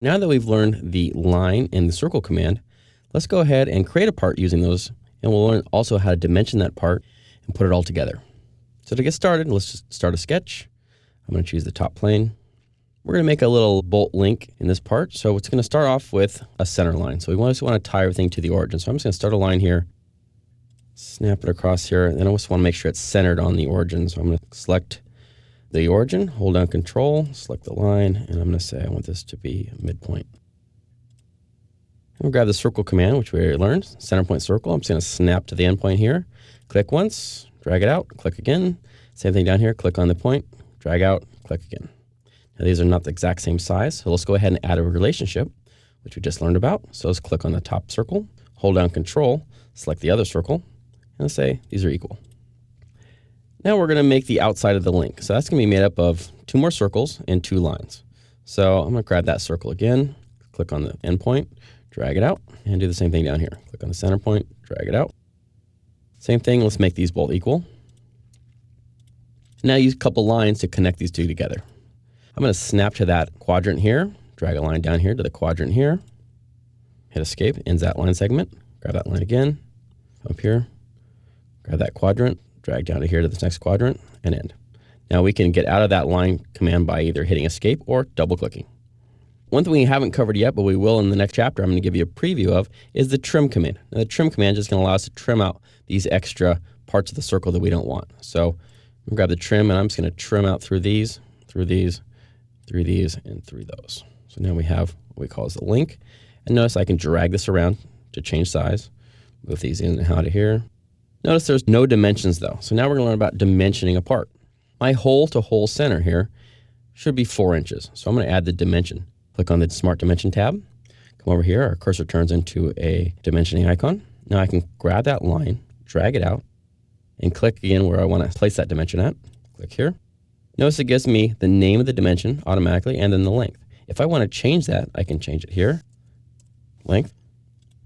Now that we've learned the line and the circle command, let's go ahead and create a part using those, and we'll learn also how to dimension that part and put it all together. So to get started, let's just start a sketch. I'm going to choose the top plane. We're going to make a little bolt link in this part. So it's going to start off with a center line. So we just want to tie everything to the origin. So I'm just going to start a line here, snap it across here, and then I just want to make sure it's centered on the origin. So I'm going to select the origin, hold down Control, select the line, and I'm going to say I want this to be midpoint. We'll grab the circle command, which we already learned, center point circle. I'm just going to snap to the end point here, click once, drag it out, click again. Same thing down here, click on the point, drag out, click again. Now these are not the exact same size, so let's go ahead and add a relationship, which we just learned about. So let's click on the top circle, hold down Control, select the other circle, and let's say these are equal. Now we're going to make the outside of the link. So that's going to be made up of 2 more circles and 2 lines. So I'm going to grab that circle again, click on the end point, drag it out, and do the same thing down here. Click on the center point, drag it out. Same thing, let's make these both equal. Now use a couple lines to connect these two together. I'm going to snap to that quadrant here, drag a line down here to the quadrant here, hit escape, ends that line segment, grab that line again, up here, grab that quadrant, drag down to here to this next quadrant, and end. Now we can get out of that line command by either hitting escape or double clicking. One thing we haven't covered yet, but we will in the next chapter, I'm going to give you a preview of, is the trim command. Now the trim command is just going to allow us to trim out these extra parts of the circle that we don't want. So I'm going to grab the trim, and I'm just going to trim out through these, through these, through these, and through those. So now we have what we call as the link. And notice I can drag this around to change size, move these in and out of here. Notice there's no dimensions though. So now we're going to learn about dimensioning a part. My hole to hole center here should be 4 inches. So I'm going to add the dimension. Click on the Smart Dimension tab. Come over here. Our cursor turns into a dimensioning icon. Now I can grab that line, drag it out, and click again where I want to place that dimension at. Click here. Notice it gives me the name of the dimension automatically and then the length. If I want to change that, I can change it here. Length.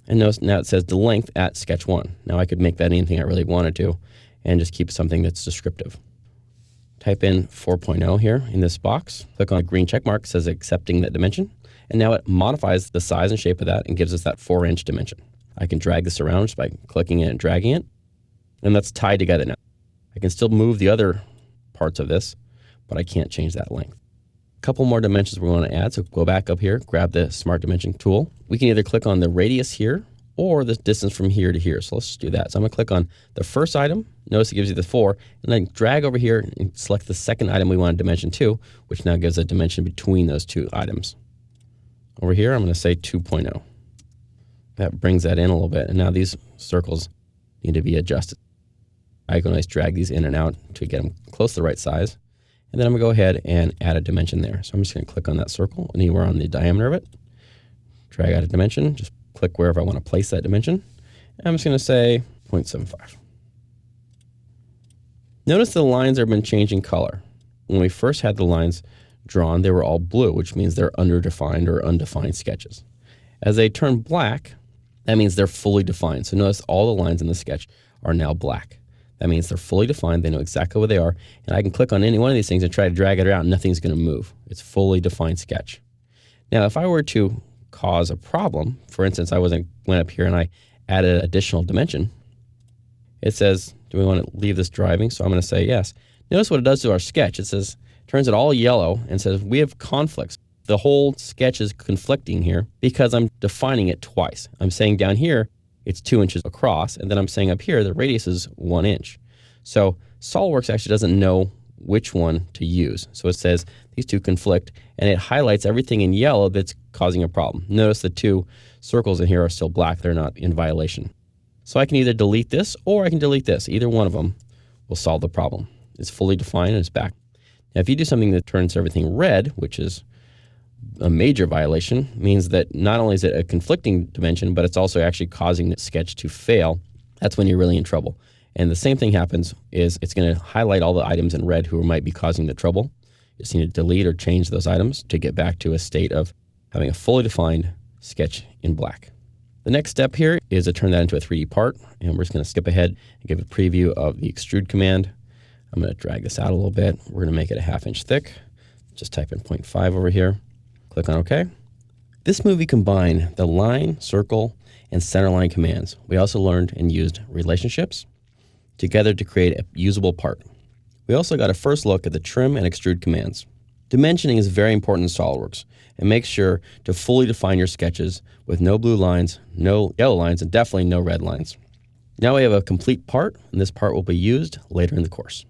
And notice now it says the length at sketch 1. Now I could make that anything I really wanted to and just keep something that's descriptive. Type in 4.0 here in this box. Click on a green check mark, says accepting that dimension. And now it modifies the size and shape of that and gives us that 4-inch dimension. I can drag this around just by clicking it and dragging it. And that's tied together now. I can still move the other parts of this, but I can't change that length. A couple more dimensions we want to add. So go back up here, grab the Smart Dimension tool. We can either click on the radius here or the distance from here to here. So let's just do that. So I'm going to click on the first item. Notice it gives you the 4, and then drag over here and select the second item we want to dimension to, which now gives a dimension between those 2 items. Over here, I'm going to say 2.0. That brings that in a little bit, and now these circles need to be adjusted. I can always drag these in and out to get them close to the right size, and then I'm going to go ahead and add a dimension there. So I'm just going to click on that circle anywhere on the diameter of it, drag out a dimension, just click wherever I want to place that dimension, and I'm just going to say 0.75. Notice the lines have been changing color. When we first had the lines drawn, they were all blue, which means they're underdefined or undefined sketches. As they turn black, that means they're fully defined. So notice all the lines in the sketch are now black. That means they're fully defined. They know exactly what they are. And I can click on any one of these things and try to drag it around, and nothing's going to move. It's fully defined sketch. Now, if I were to cause a problem, for instance, I went up here and I added an additional dimension, it says, do we want to leave this driving? So I'm going to say yes. Notice what it does to our sketch. It says, turns it all yellow and says we have conflicts. The whole sketch is conflicting here because I'm defining it twice. I'm saying down here it's 2 inches across, and then I'm saying up here the radius is 1 inch. So SolidWorks actually doesn't know which one to use. So it says these 2 conflict, and it highlights everything in yellow that's causing a problem. Notice the 2 circles in here are still black. They're not in violation. So I can either delete this or I can delete this. Either one of them will solve the problem. It's fully defined and it's back. Now, if you do something that turns everything red, which is a major violation, means that not only is it a conflicting dimension, but it's also actually causing the sketch to fail. That's when you're really in trouble. And the same thing happens is it's going to highlight all the items in red who might be causing the trouble. You just need to delete or change those items to get back to a state of having a fully defined sketch in black. The next step here is to turn that into a 3D part, and we're just going to skip ahead and give a preview of the Extrude command. I'm going to drag this out a little bit. We're going to make it a 1/2 inch thick. Just type in 0.5 over here. Click on OK. This movie combined the line, circle, and centerline commands. We also learned and used relationships together to create a usable part. We also got a first look at the trim and extrude commands. Dimensioning is very important in SolidWorks, and make sure to fully define your sketches with no blue lines, no yellow lines, and definitely no red lines. Now we have a complete part, and this part will be used later in the course.